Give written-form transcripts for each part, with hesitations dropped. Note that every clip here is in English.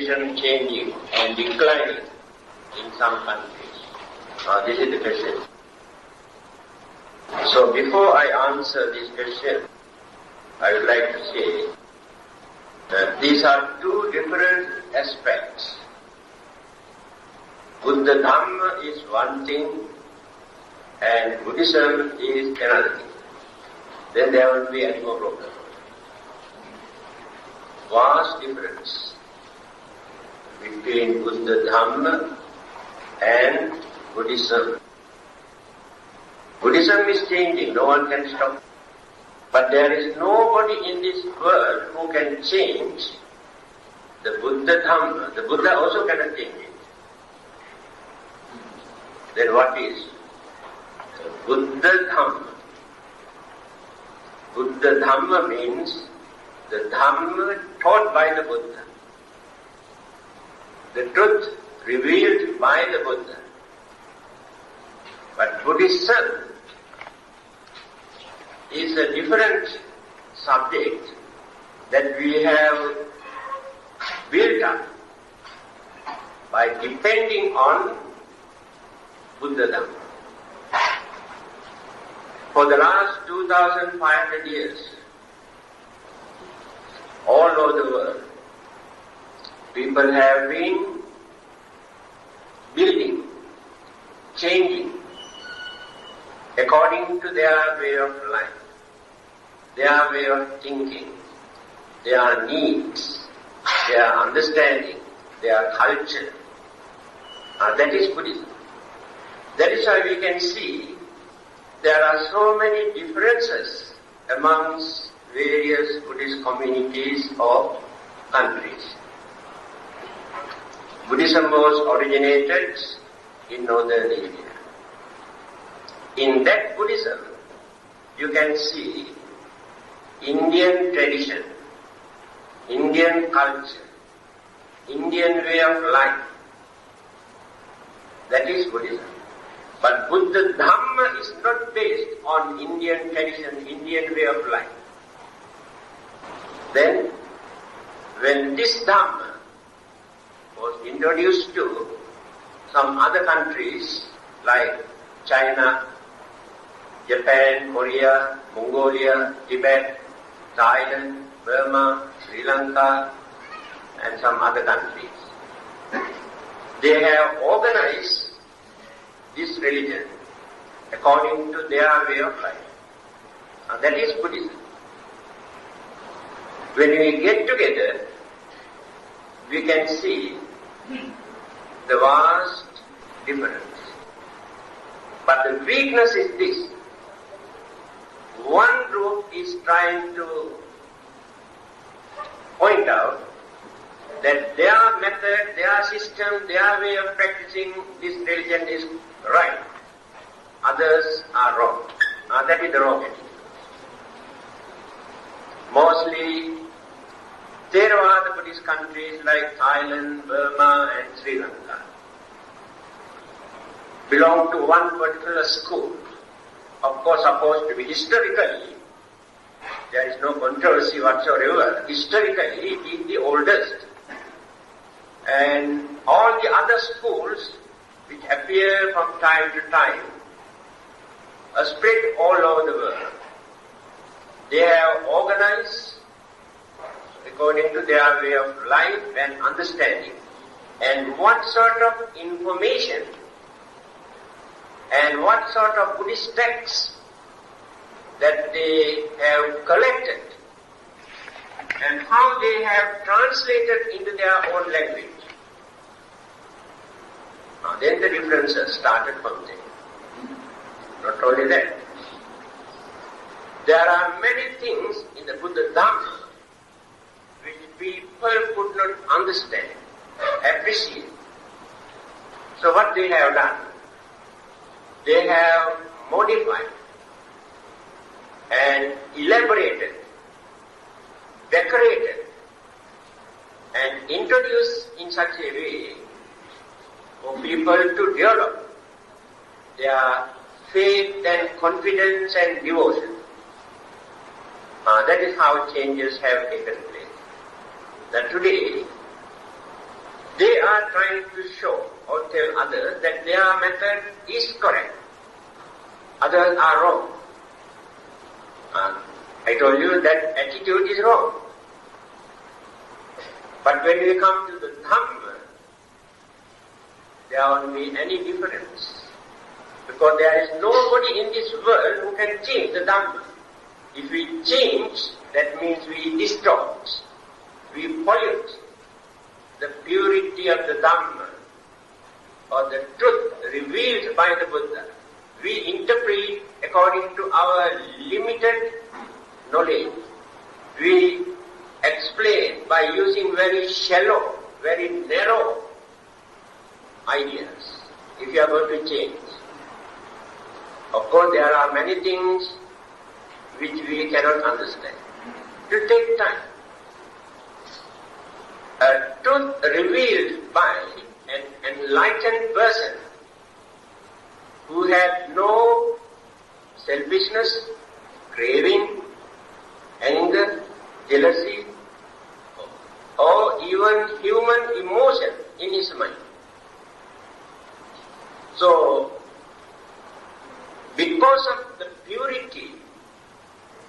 Buddhism changing and declining in some countries? This is the question. So before I answer this question, I would like to say that these are two different aspects. Buddha Dhamma is one thing and Buddhism is another thing. Then there won't be any more problem. Vast difference between Buddha Dhamma and Buddhism. Buddhism is changing, no one can stop. But there is nobody in this world who can change the Buddha Dhamma. The Buddha also cannot change it. Then what is Buddha Dhamma? Buddha Dhamma means the Dhamma taught by the Buddha. The truth revealed by the Buddha. But Buddhism is a different subject that we have built up by depending on Buddha Dhamma. For the last 2,500 years, all over the world, people have been building, changing, according to their way of life, their way of thinking, their needs, their understanding, their culture. That is Buddhism. That is why we can see there are so many differences amongst various Buddhist communities or countries. Buddhism was originated in northern India. In that Buddhism, you can see Indian tradition, Indian culture, Indian way of life. That is Buddhism. But Buddha Dhamma is not based on Indian tradition, Indian way of life. Then, when this Dhamma was introduced to some other countries like China, Japan, Korea, Mongolia, Tibet, Thailand, Burma, Sri Lanka, and some other countries, they have organized this religion according to their way of life. That is Buddhism. When we get together, we can see the vast difference. But the weakness is this. One group is trying to point out that their method, their system, their way of practicing this religion is right. Others are wrong. That is the wrong attitude. Mostly, Theravada Buddhist countries like Thailand, Burma and Sri Lanka belong to one particular school. Of course, supposed to be historically, there is no controversy whatsoever. Historically, it is the oldest. And all the other schools which appear from time to time are spread all over the world. They have organized according to their way of life and understanding, and what sort of information and what sort of Buddhist texts that they have collected and how they have translated into their own language. Then the differences started from there. Not only that, there are many things in the Buddha Dhamma which people could not understand, appreciate. So what they have done? They have modified and elaborated, decorated and introduced in such a way for people to develop their faith and confidence and devotion. That is how changes have taken place. That today, they are trying to show or tell others that their method is correct. Others are wrong. I told you that attitude is wrong. But when we come to the Dhamma, there won't be any difference. Because there is nobody in this world who can change the Dhamma. If we change, that means we distort, we pollute the purity of the Dhamma or the truth revealed by the Buddha. We interpret according to our limited knowledge. We explain by using very shallow, very narrow ideas, if you are going to change. Of course, there are many things which we cannot understand. It will take time. A truth revealed by an enlightened person who had no selfishness, craving, anger, jealousy, or even human emotion in his mind. So, because of the purity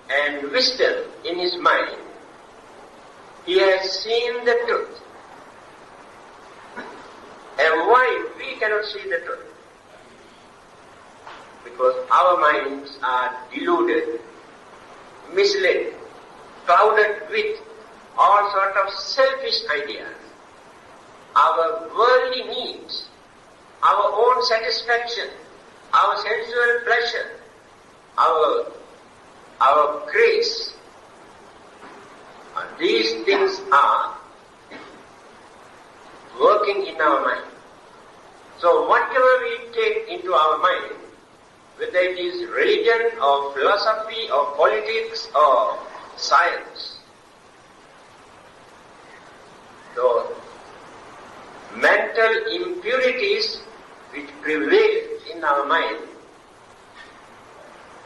and wisdom in his mind, he has seen the truth. And why we cannot see the truth? Because our minds are deluded, misled, clouded with all sorts of selfish ideas. Our worldly needs, our own satisfaction, our sensual pleasure, our grace, these things are working in our mind. So whatever we take into our mind, whether it is religion or philosophy or politics or science, so mental impurities which prevail in our mind,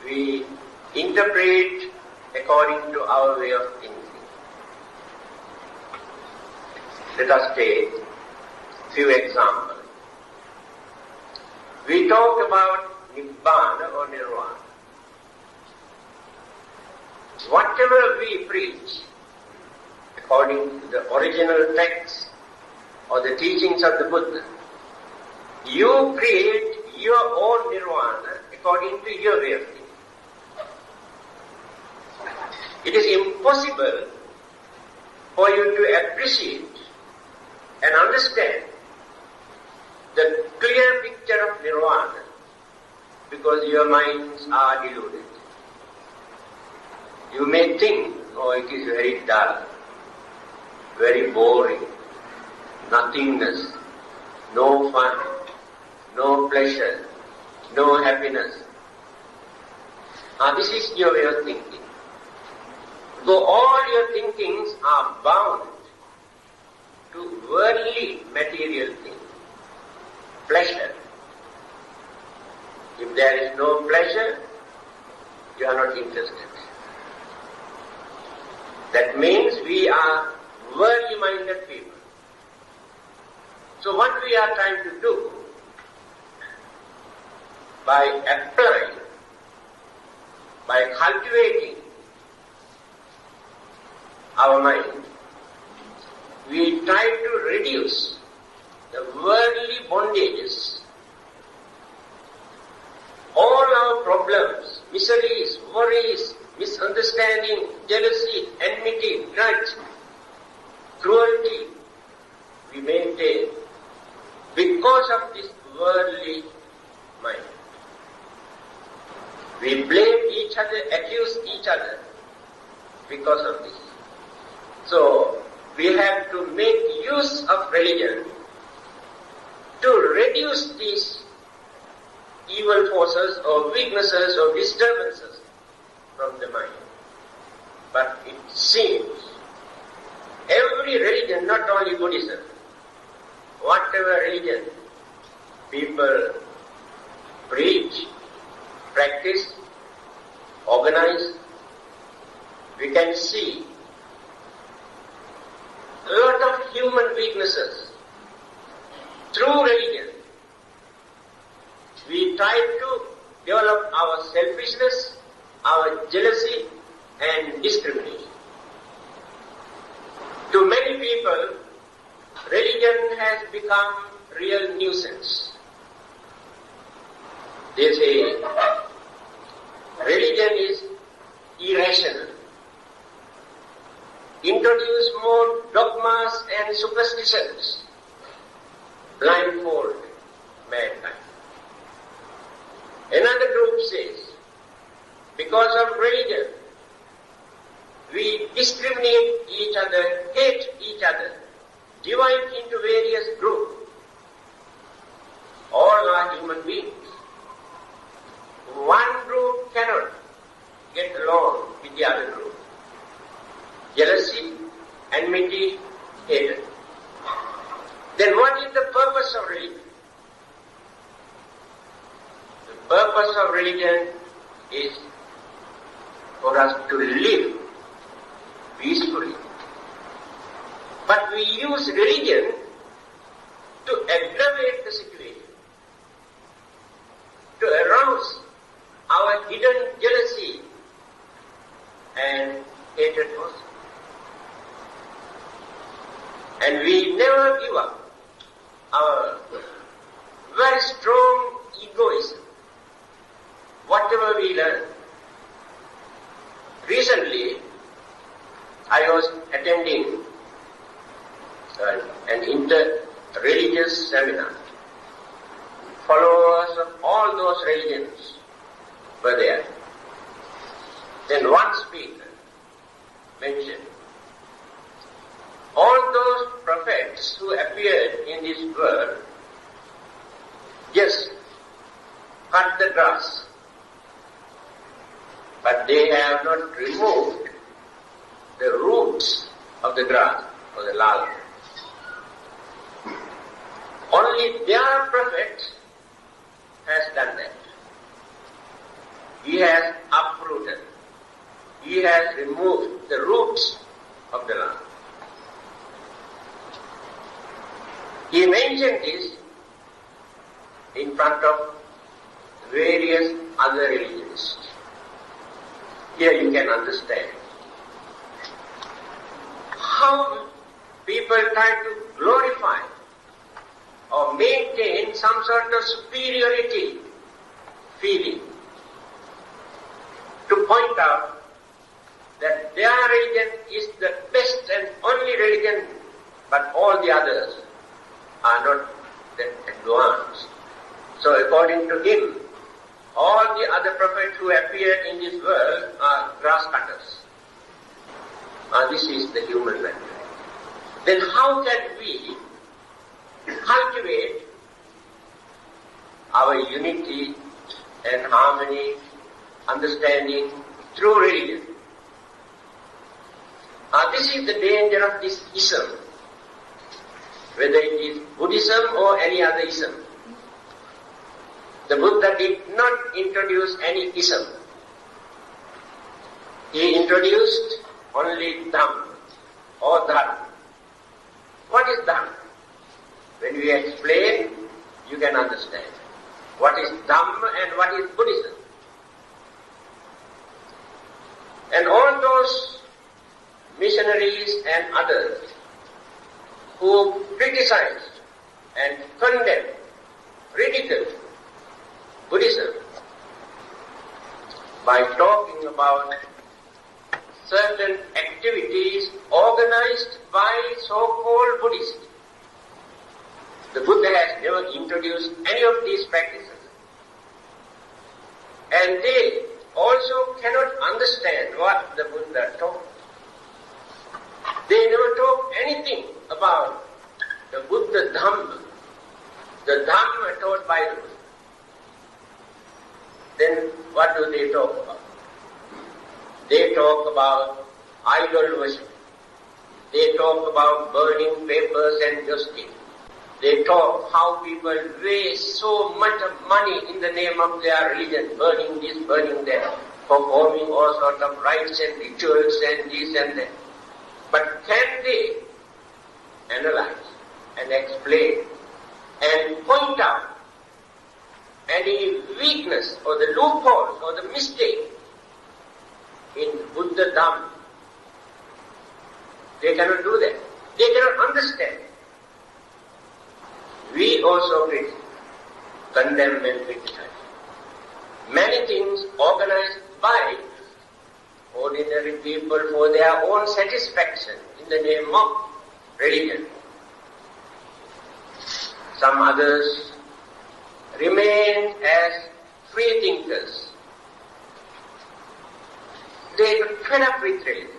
we interpret according to our way of thinking. Let us take few examples. We talk about Nibbana or Nirvana. Whatever we preach, according to the original text or the teachings of the Buddha, you create your own Nirvana according to your way of thinking. It is impossible for you to appreciate and understand the clear picture of Nirvana because your minds are deluded. You may think, oh, it is very dull, very boring, nothingness, no fun, no pleasure, no happiness. This is your way of thinking. So all your thinkings are bound to worldly material things. Pleasure. If there is no pleasure, you are not interested. That means we are worldly minded people. So what we are trying to do, by applying, by cultivating our mind, we try to reduce the worldly bondages, all our problems, miseries, worries, misunderstanding, jealousy, enmity, grudge, cruelty, we maintain because of this worldly mind. We blame each other, accuse each other because of this. So, we have to make use of religion to reduce these evil forces or weaknesses or disturbances from the mind. But it seems every religion, not only Buddhism, whatever religion people preach, practice, organize, we can see a lot of human weaknesses, through religion, we try to develop our selfishness, our jealousy and discrimination. To many people, religion has become real nuisance. They say religion is irrational. Introduce more dogmas and superstitions, blindfold mankind. Another group says, because of religion, we discriminate each other, hate each other, divide into various groups. All are human beings. One group cannot get along with the other group. Jealousy, enmity, hatred. Then what is the purpose of religion? The purpose of religion is for us to live peacefully. But we use religion to aggravate the situation, to arouse our hidden jealousy and hatred also. And we never give up our very strong egoism, whatever we learn. Recently, I was attending an inter-religious seminar. Followers of all those religions were there. Then one speaker mentioned, all those prophets who appeared in this world just cut the grass, but they have not removed the roots of the grass or the lala. Only their prophet has done that. He has uprooted. He has removed the roots of the land. He mentioned this in front of various other religions. Here you can understand how people try to glorify or maintain some sort of superiority feeling, to point out that their religion is the best and only religion, but all the others are not that advanced. So according to him, all the other prophets who appeared in this world are grass cutters. This is the human nature. Then how can we cultivate our unity and harmony, understanding through religion? This is the danger of this ism, whether it is Buddhism or any other ism. The Buddha did not introduce any ism. He introduced only Dhamma or Dharma. What is Dhamma? When we explain, you can understand. What is Dhamma and what is Buddhism? And all those missionaries and others who criticized and condemned, ridiculed Buddhism by talking about certain activities organized by so-called Buddhists. The Buddha has never introduced any of these practices. And they also cannot understand what the Buddha taught. They never talk anything about the Buddha Dhamma, the Dhamma taught by the Buddha. Then what do they talk about? They talk about idol worship. They talk about burning papers and justice. They talk how people waste so much of money in the name of their religion, burning this, burning that, performing all sorts of rites and rituals and this and that. But can they analyze and explain and point out any weakness or the loopholes or the mistake in Buddha Dhamma. They cannot do that. They cannot understand. We also condemn and criticize. Many things organized by ordinary people for their own satisfaction in the name of religion. Some others remain as free thinkers. They get fed up with religion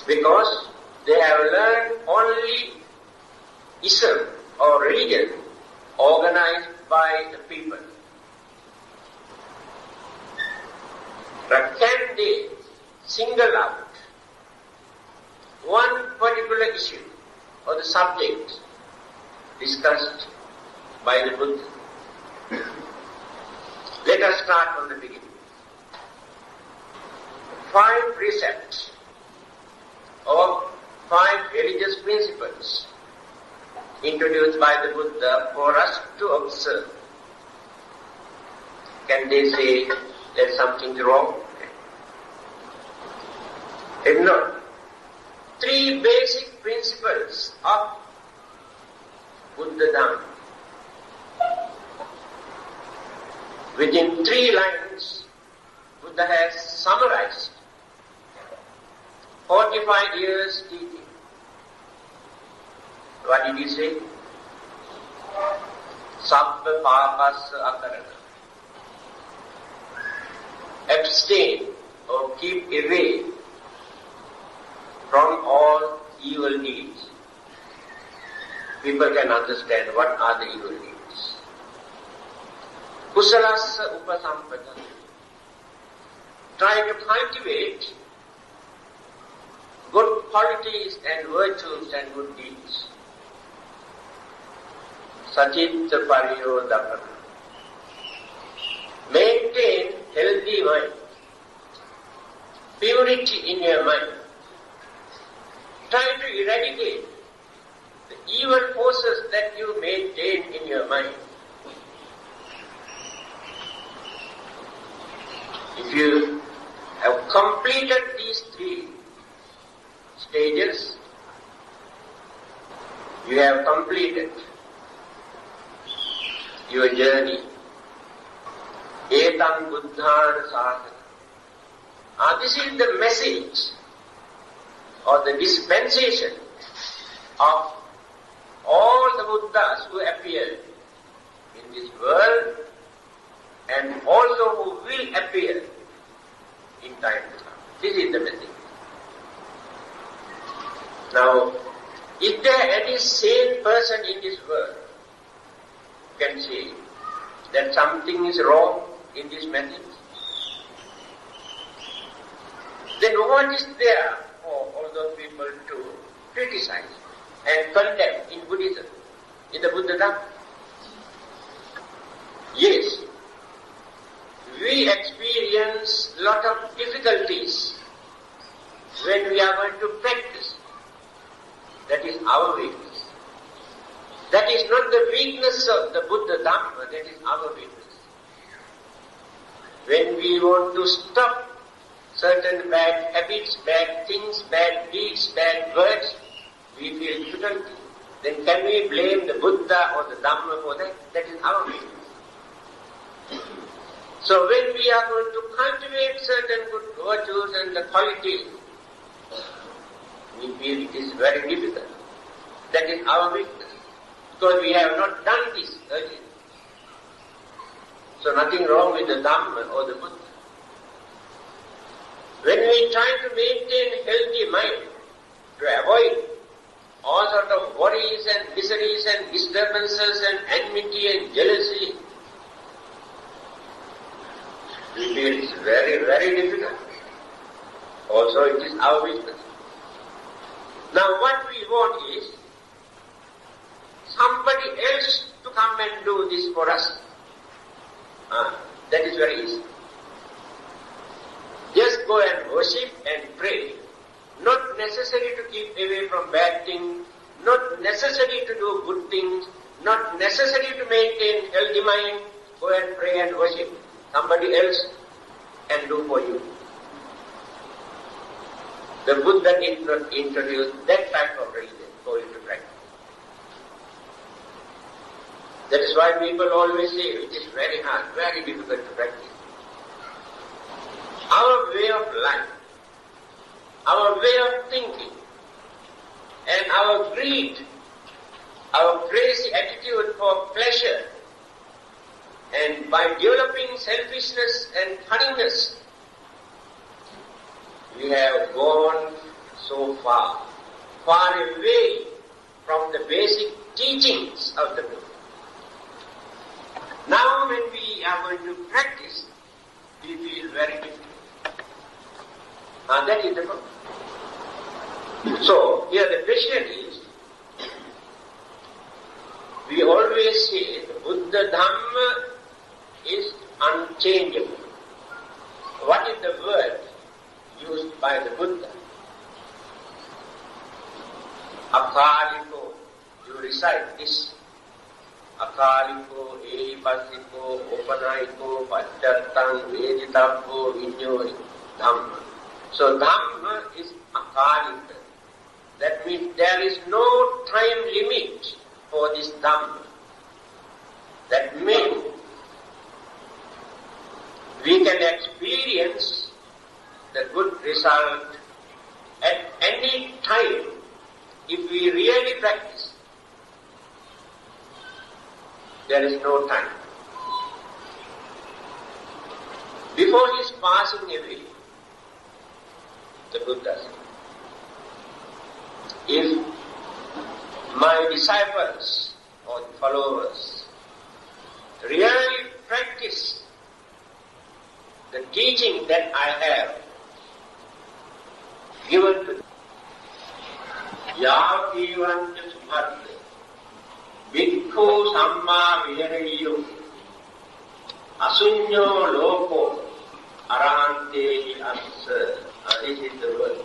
because they have learned only ism or religion organized by the people. But can they single out one particular issue or the subject discussed by the Buddha? Let us start from the beginning. 5 precepts or 5 religious principles introduced by the Buddha for us to observe. Can they say there's something wrong? If not, 3 basic principles of Buddha Dhamma. Within 3 lines, Buddha has summarized 45 years teaching. What did he say? Sabba papassa akarana. Abstain or keep away from all evil deeds. People can understand what are the evil deeds. Kusalassa upasampada. Try to cultivate good qualities and virtues and good deeds. Sachitta pariyodapana. Maintain healthy mind, purity in your mind. Try to eradicate the evil forces that you maintain in your mind. If you have completed these 3 stages, you have completed your journey. Etam buddhana sasana. This is the message or the dispensation of all the Buddhas who appeared in this world and also who will appear in time to come. This is the message. Now, is there any sane person in this world who can say that something is wrong in this message? Then what is there for all those people to criticize and condemn in Buddhism, in the Buddha Dhamma? Yes, we experience lot of difficulties when we are going to practice. That is our weakness. That is not the weakness of the Buddha Dhamma, that is our weakness. When we want to stop certain bad habits, bad things, bad deeds, bad words, we feel difficulty. Then can we blame the Buddha or the Dhamma for that? That is our weakness. So when we are going to cultivate certain good virtues and the qualities, we feel it is very difficult. That is our weakness. Because we have not done this earlier. So nothing wrong with the Dhamma or the Buddha. When we try to maintain healthy mind, to avoid all sort of worries and miseries and disturbances and enmity and jealousy, we feel it is very, very difficult. Also it is our weakness. Now what we want is somebody else to come and do this for us. That is very easy. Just go and worship and pray. Not necessary to keep away from bad things, not necessary to do good things, not necessary to maintain healthy mind, go and pray and worship. Somebody else can do for you. The Buddha did not introduce that type of religion for you to practice. That is why people always say it is very hard, very difficult to practice. Our way of life, our way of thinking, and our greed, our crazy attitude for pleasure, and by developing selfishness and cunningness, we have gone so far away from the basic teachings of the Buddha. Now when we are going to practice, we feel very different. That is the problem. So, here the question is, we always say the Buddha Dhamma is unchangeable. What is the word used by the Buddha? Akaliko. You recite this. Akaliko, Ehipasiko, Opanaiko, Pachattam, Veditabbo, Vinyori, Dhamma. So Dhamma is akalika. That means there is no time limit for this Dhamma. That means we can experience the good result at any time if we really practice. There is no time. Before his passing away, the Buddha said, if my disciples or followers really practice the teaching that I have given to them, Yāvīvanta Subhadde, Bhikkhu Samma Vihariyo, Asunyo Loko, Arahante Assa. This is the word,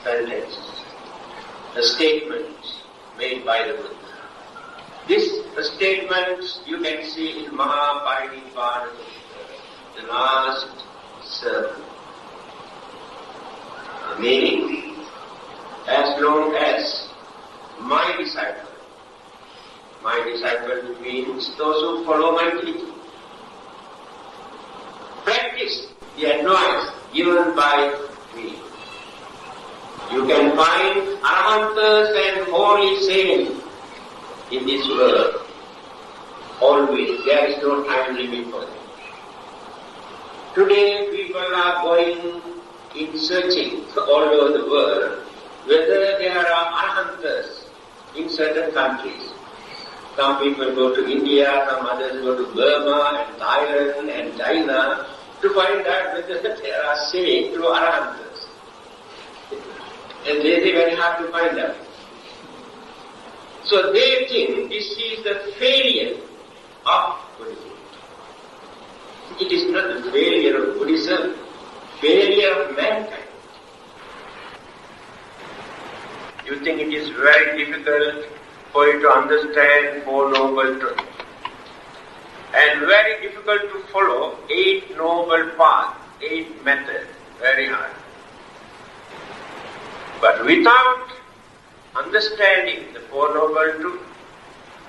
sentence, the statement made by the Buddha. This statement you can see in Mahaparinibbana, the last sermon. Meaning, as long as my disciple means those who follow my teaching, practice the advice given by me. You can find Arahantas and holy saints in this world. Always, there is no time limit for them. Today people are going in searching all over the world whether there are Arahantas in certain countries. Some people go to India, some others go to Burma and Thailand and China to find out whether there are saints through Arahantas. And they are very hard to find out. So they think this is the failure of Buddhism. It is not the failure of Buddhism, failure of mankind. You think it is very difficult for you to understand Four Noble Truths, and very difficult to follow 8 noble paths, 8 methods, very hard. But without understanding the Four Noble Truths,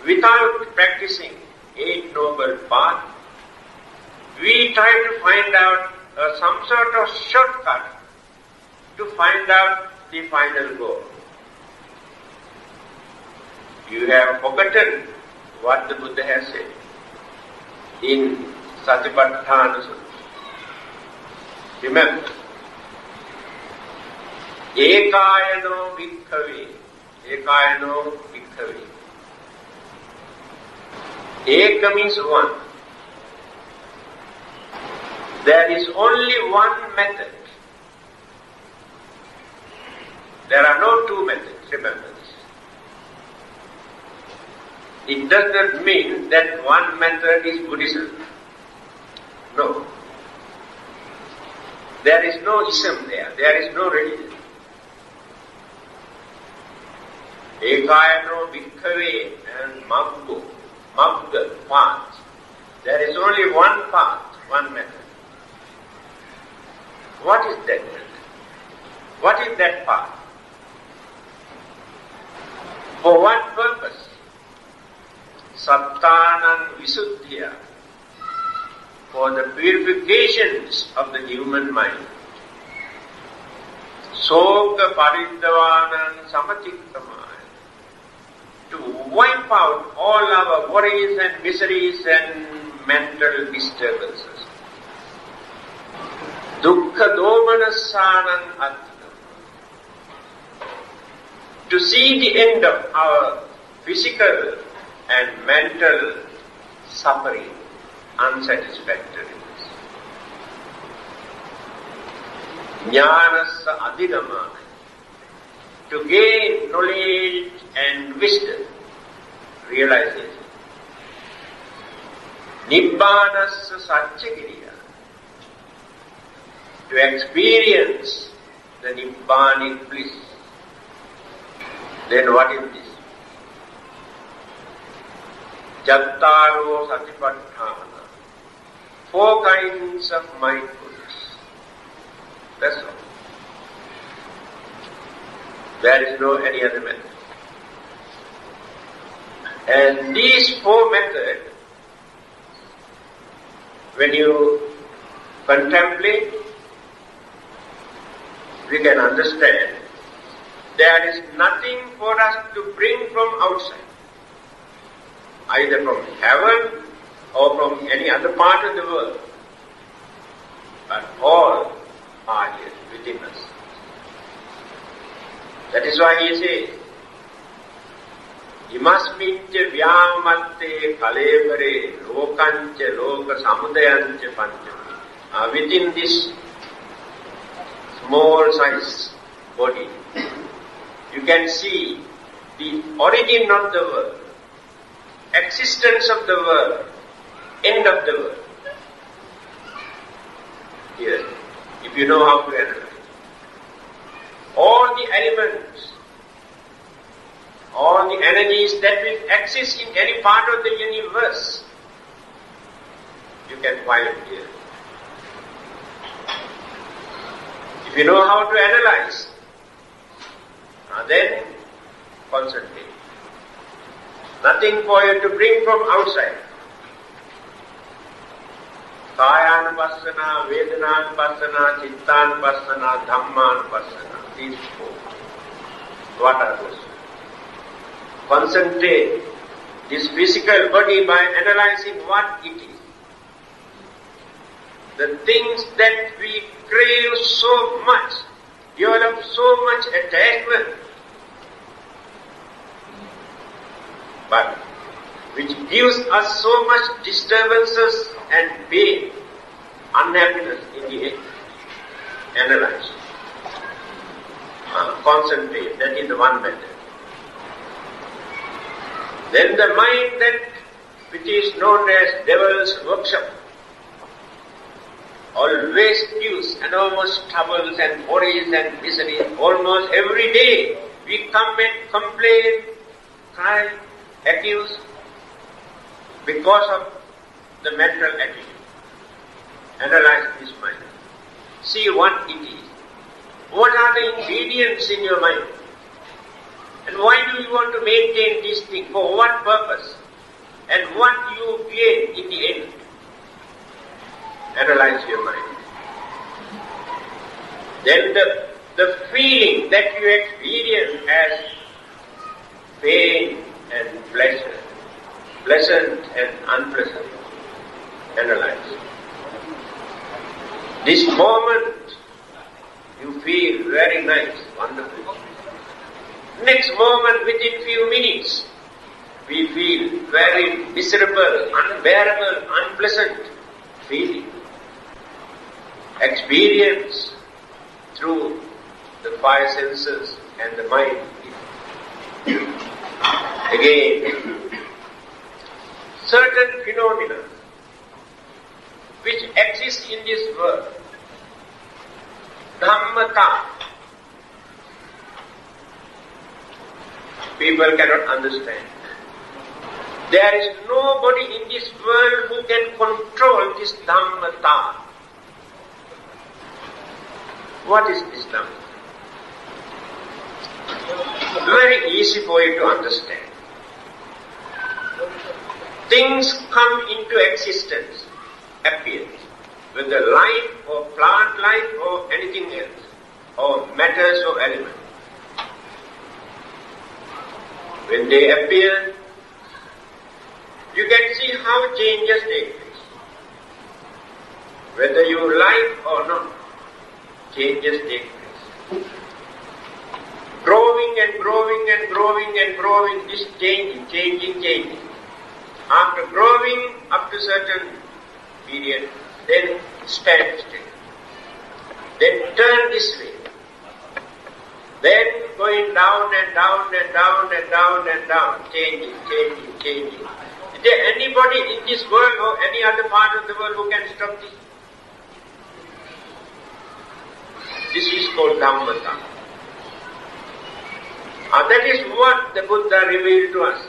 without practicing 8 noble paths, we try to find out some sort of shortcut to find out the final goal. You have forgotten what the Buddha has said in Satipatthana Sutta. Remember, Ekayano Bhikkhave, Ekayano Bhikkhave. Eka means one. There is only one method. There are no 2 methods, remember this. It does not mean that one method is Buddhism. No. There is no ism there. There is no religion. Ekayano bhikkhave and magga path. There is only one path, one method. What is that method? What is that path? For what purpose? Sattanam visuddhya. For the purifications of the human mind. Soka pariddavanam samatikkamaya. To wipe out all our worries and miseries and mental disturbances. Dukkha domanassanam attham. To see the end of our physical and mental suffering, unsatisfactoriness. Jnanassa adhigamaya. To gain knowledge and wisdom, realization. Nibbanassa satchakiriya. To experience the Nibbanic bliss. Then what is this? Jattaro satipatthana. 4 kinds of mindfulness. That's all. There is no any other method. And these 4 methods, when you contemplate, we can understand there is nothing for us to bring from outside, either from heaven or from any other part of the world, but all are here within us. That is why he says, Imasmincha vyamatte kalevare lokancha loka samudayancha pancham. Within this small size body, you can see the origin of the world, existence of the world, end of the world. Here, if you know how to analyze. All the elements, all the energies that will exist in any part of the universe, you can find here. If you know how to analyze, then concentrate. Nothing for you to bring from outside. Kayanupassana, Vedananupassana, Chittanupassana, Dhammanupassana. These 4. What are those? Concentrate this physical body by analyzing what it is. The things that we crave so much, develop so much attachment, but which gives us so much disturbances and pain, unhappiness in the end. Analyze. Concentrate, that is the one method. Then the mind that which is known as devil's workshop always gives enormous troubles and worries and miseries. Almost every day we come and complain, cry, accuse because of the mental attitude. Analyze this mind. See what it is. What are the ingredients in your mind? And why do you want to maintain this thing? For what purpose? And what you gain in the end? Analyze your mind. Then the feeling that you experience as pain and pleasure, pleasant and unpleasant, analyze. This moment you feel very nice, wonderful. Next moment, within few minutes, we feel very miserable, unbearable, unpleasant feeling. Experience through the 5 senses and the mind. Again, certain phenomena which exist in this world, Dhammata, people cannot understand. There is nobody in this world who can control this Dhammata. What is this Dhamma? Very easy for you to understand. Things come into existence, appear, whether life or plant life or anything else, or matters or elements. When they appear, you can see how changes take place. Whether you like or not, changes take place. Growing and growing and growing and growing, this changing. After growing up to certain period, then stand still. Then turn this way. Then going down and down and down and down and down, changing. Is there anybody in this world or any other part of the world who can stop this? This is called Dhammata. That is what the Buddha revealed to us.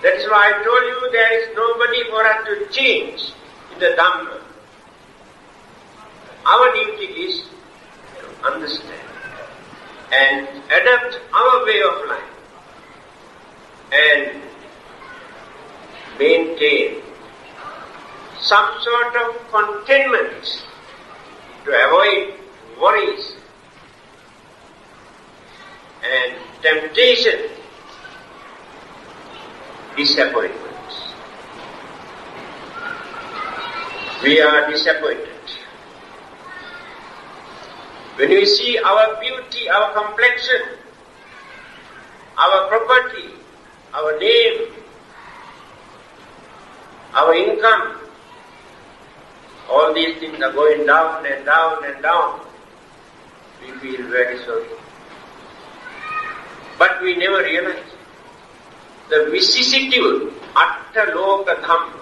That is why I told you there is nobody for us to change in the Dhamma. Our duty is to understand and adapt our way of life and maintain some sort of contentment to avoid worries and temptation, disappointments. We are disappointed. When we see our beauty, our complexion, our property, our name, our income, all these things are going down and down and down, we feel very sorry. But we never realize the vicissitude, atta loka dhamma,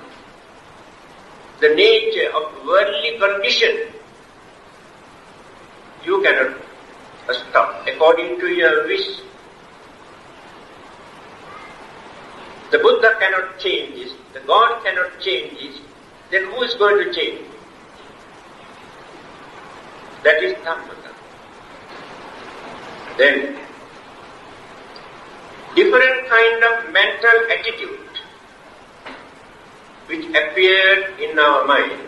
the nature of worldly condition, you cannot stop according to your wish. The Buddha cannot change this, the God cannot change this, then who is going to change? That is Dhammata. Then, different kind of mental attitude which appeared in our mind,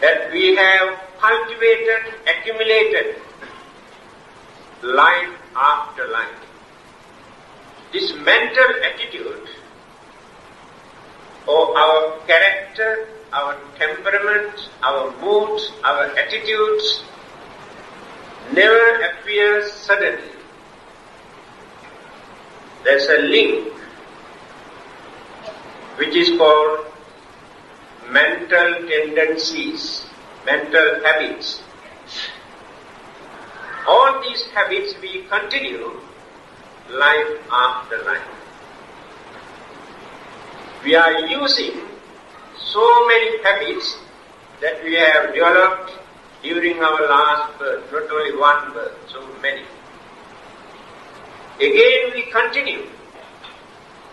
that we have cultivated, accumulated life after life. This mental attitude or our character, our temperament, our moods, our attitudes never appears suddenly. There's a link which is called mental tendencies, mental habits. All these habits we continue life after life. We are using so many habits that we have developed during our last birth, not only one birth, so many. Again we continue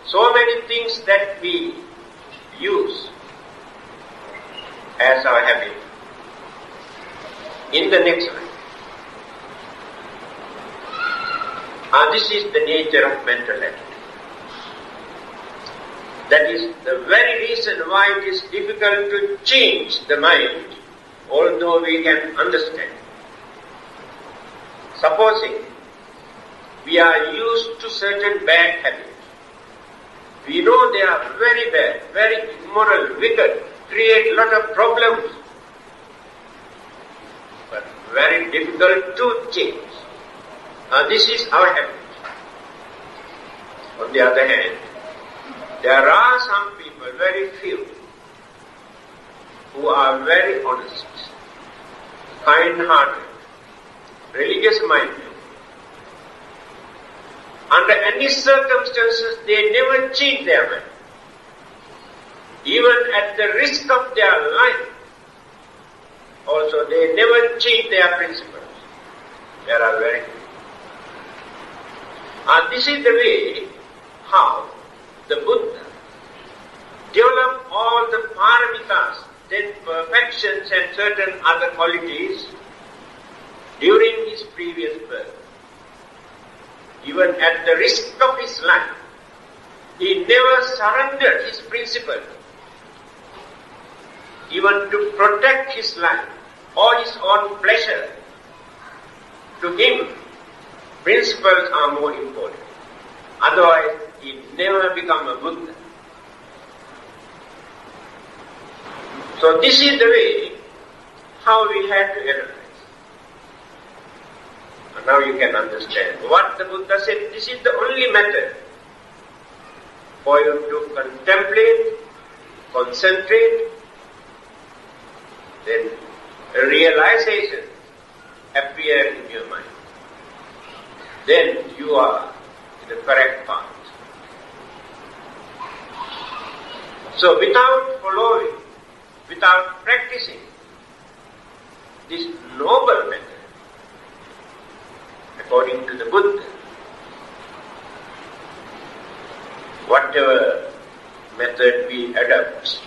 so many things that we use as our habit in the next life. This is the nature of mental attitude. That is the very reason why it is difficult to change the mind, although we can understand. Supposing we are used to certain bad habits. We know they are very bad, very immoral, wicked, create a lot of problems, but very difficult to change. This is our habit. On the other hand, there are some people, very few, who are very honest, kind-hearted, religious-minded. Under any circumstances, they never change their mind. Even at the risk of their life, also they never change their principles. There are very few. And this is the way how the Buddha developed all the paramitas, 10 perfections and certain other qualities during his previous birth. Even at the risk of his life, he never surrendered his principle, even to protect his life or his own pleasure. To him, principles are more important. Otherwise, he never become a Buddha. So this is the way how we have to analyze. And now you can understand what the Buddha said. This is the only method for you to contemplate, concentrate, then a realization appear in your mind. Then you are in the correct path. So without following, without practicing this noble method, according to the Buddha, whatever method we adopt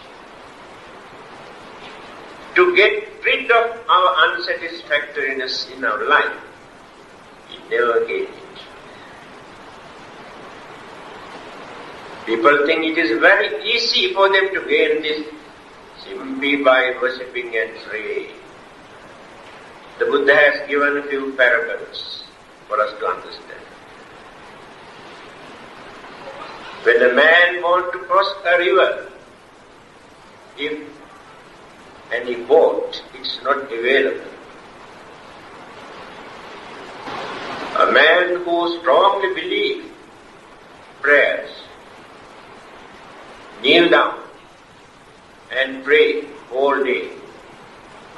to get rid of our unsatisfactoriness in our life, we never gain it. People think it is very easy for them to gain this simply by worshipping and praying. The Buddha has given a few parabolas for us to understand. When a man wants to cross a river, if any boat is not available, a man who strongly believes prayers, kneel down and pray all day,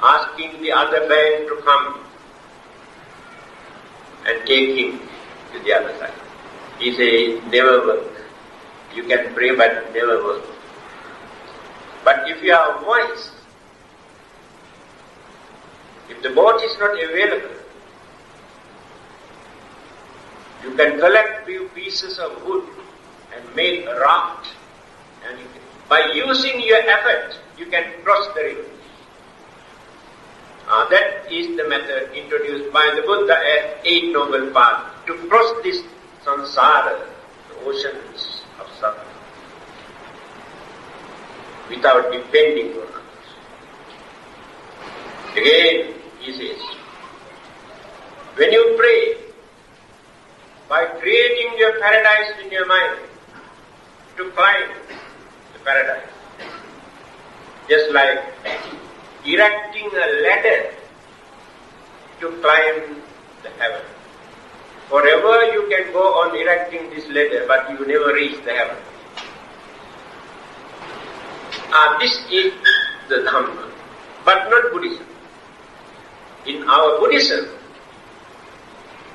asking the other man to come and take him to the other side. He says, never work. You can pray but never work. But if you are wise, if the boat is not available, you can collect few pieces of wood and make a raft. And by using your effort, you can cross the river. That is the method introduced by the Buddha as 8 noble paths to cross this samsara, the oceans of suffering, without depending on others. Again, he says, when you pray, by creating your paradise in your mind, to climb the paradise, just like erecting a ladder to climb the heaven. Forever you can go on erecting this ladder, but you never reach the heaven. This is the Dhamma, but not Buddhism. In our Buddhism,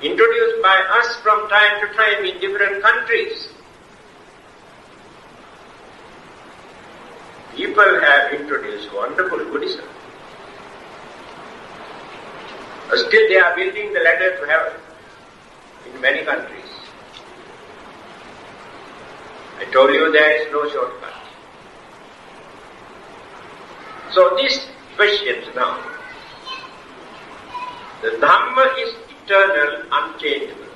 introduced by us from time to time in different countries, people have introduced wonderful Buddhism. Still they are building the ladder to heaven in many countries. I told you there is no shortcut. So these questions now. The Dhamma is eternal, unchangeable.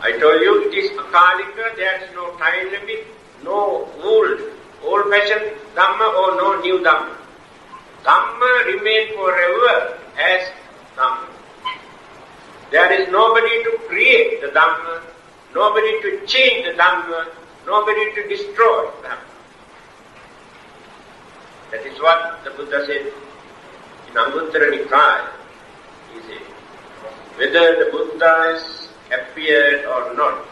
I told you it is akalika, there is no time limit, no old-fashioned Dhamma or no new Dhamma. Dhamma remains forever as Dhamma. There is nobody to create the Dhamma, nobody to change the Dhamma, nobody to destroy Dhamma. That is what the Buddha said in Anguttara Nikaya. He said, whether the Buddha has appeared or not,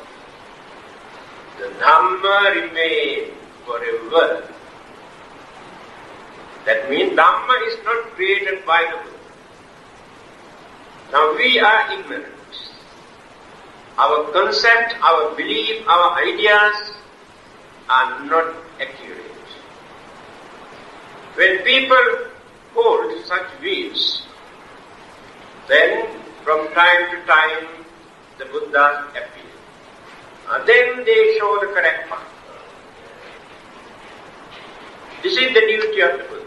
the Dhamma remains forever. That means Dhamma is not created by the Buddha. Now we are ignorant. Our concept, our belief, our ideas are not accurate. When people hold such views, then from time to time the Buddhas appear. Then they show the correct path. This is the duty of the Buddha.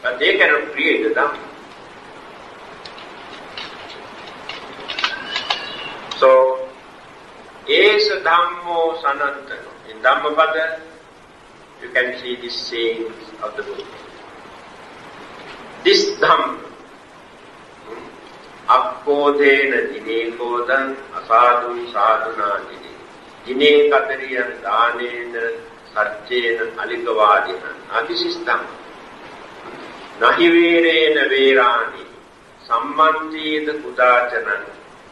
But they cannot create the Dhamma. So, Esa Dhammo Sanantano. In Dhammapada, you can see these sayings of the Buddha. This Dhamma, Appodena Dine Kodan, Asadun Sadhuna Dine, Dine Katariyan Danena, Sarchena Alikavadina. This is Dhamma. Nahi verena verani, sammanti the kudachanan,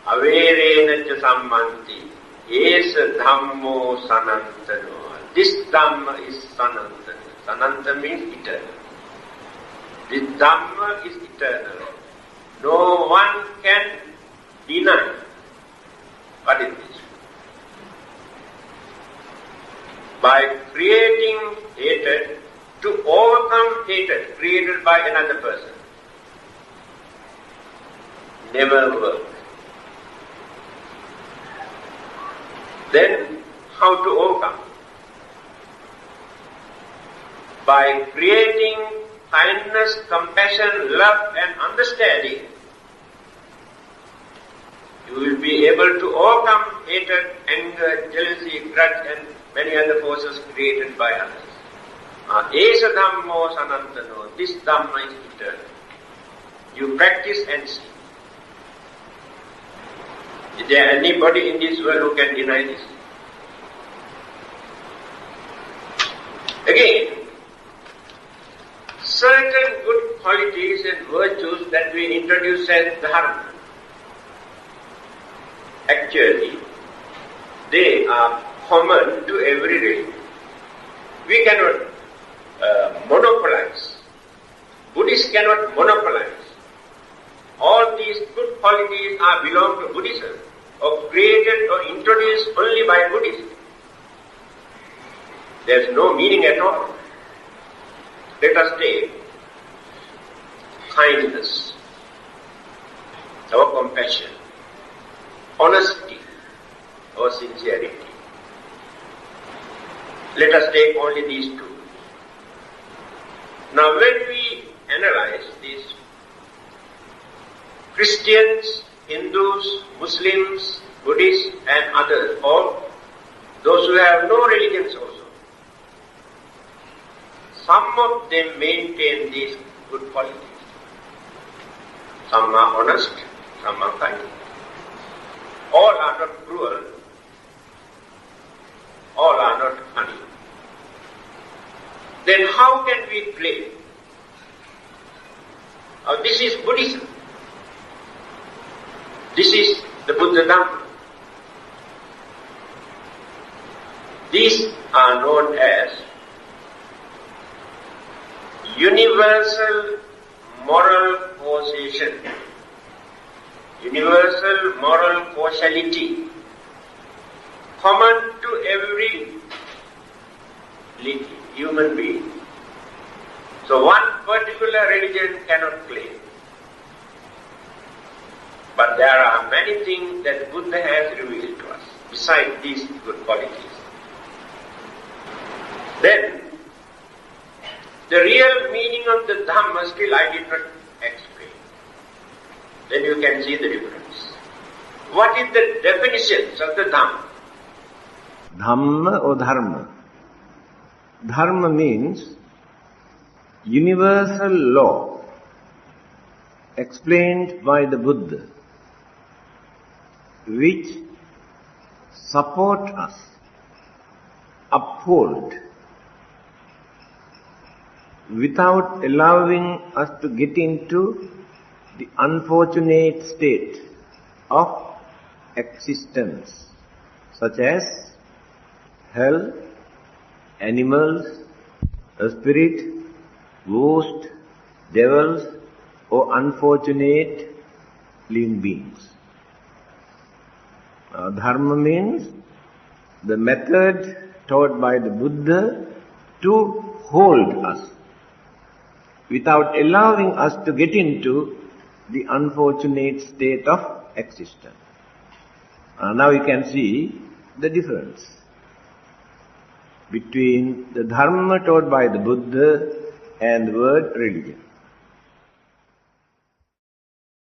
averena cha sammanti, esa dhammo sanantano. This Dhamma is sanantana. Sanantana means eternal. This Dhamma is eternal. No one can deny what it is. By creating hatred, to overcome hatred created by another person. Never work. Then, how to overcome? By creating kindness, compassion, love and understanding, you will be able to overcome hatred, anger, jealousy, grudge and many other forces created by others. Esa Dhammo Sanantano. This Dhamma is eternal. You practice and see. Is there anybody in this world who can deny this? Again, certain good qualities and virtues that we introduce as Dharma, actually, they are common to every religion. We cannot monopolize. Buddhists cannot monopolize. All these good qualities belong to Buddhism, or created or introduced only by Buddhism. There is no meaning at all. Let us take kindness, or compassion, honesty, or sincerity. Let us take only these two. Now when we analyze these, Christians, Hindus, Muslims, Buddhists and others, or those who have no religions also, some of them maintain these good qualities. Some are honest, some are kind. All are not cruel, all are not funny. Then how can we claim? This is Buddhism. This is the Buddha Dhamma. These are known as universal moral causation, universal moral causality, common to every human being. So one particular religion cannot claim. But there are many things that Buddha has revealed to us, besides these good qualities. Then, the real meaning of the Dhamma still I did not explain. Then you can see the difference. What is the definitions of the Dhamma? Dhamma or Dharma? Dharma means universal law explained by the Buddha, which support us, uphold, without allowing us to get into the unfortunate state of existence, such as hell, animals, a spirit, ghost, devils, or unfortunate living beings. Dharma means the method taught by the Buddha to hold us without allowing us to get into the unfortunate state of existence. Now you can see the difference between the Dharma taught by the Buddha and the word religion.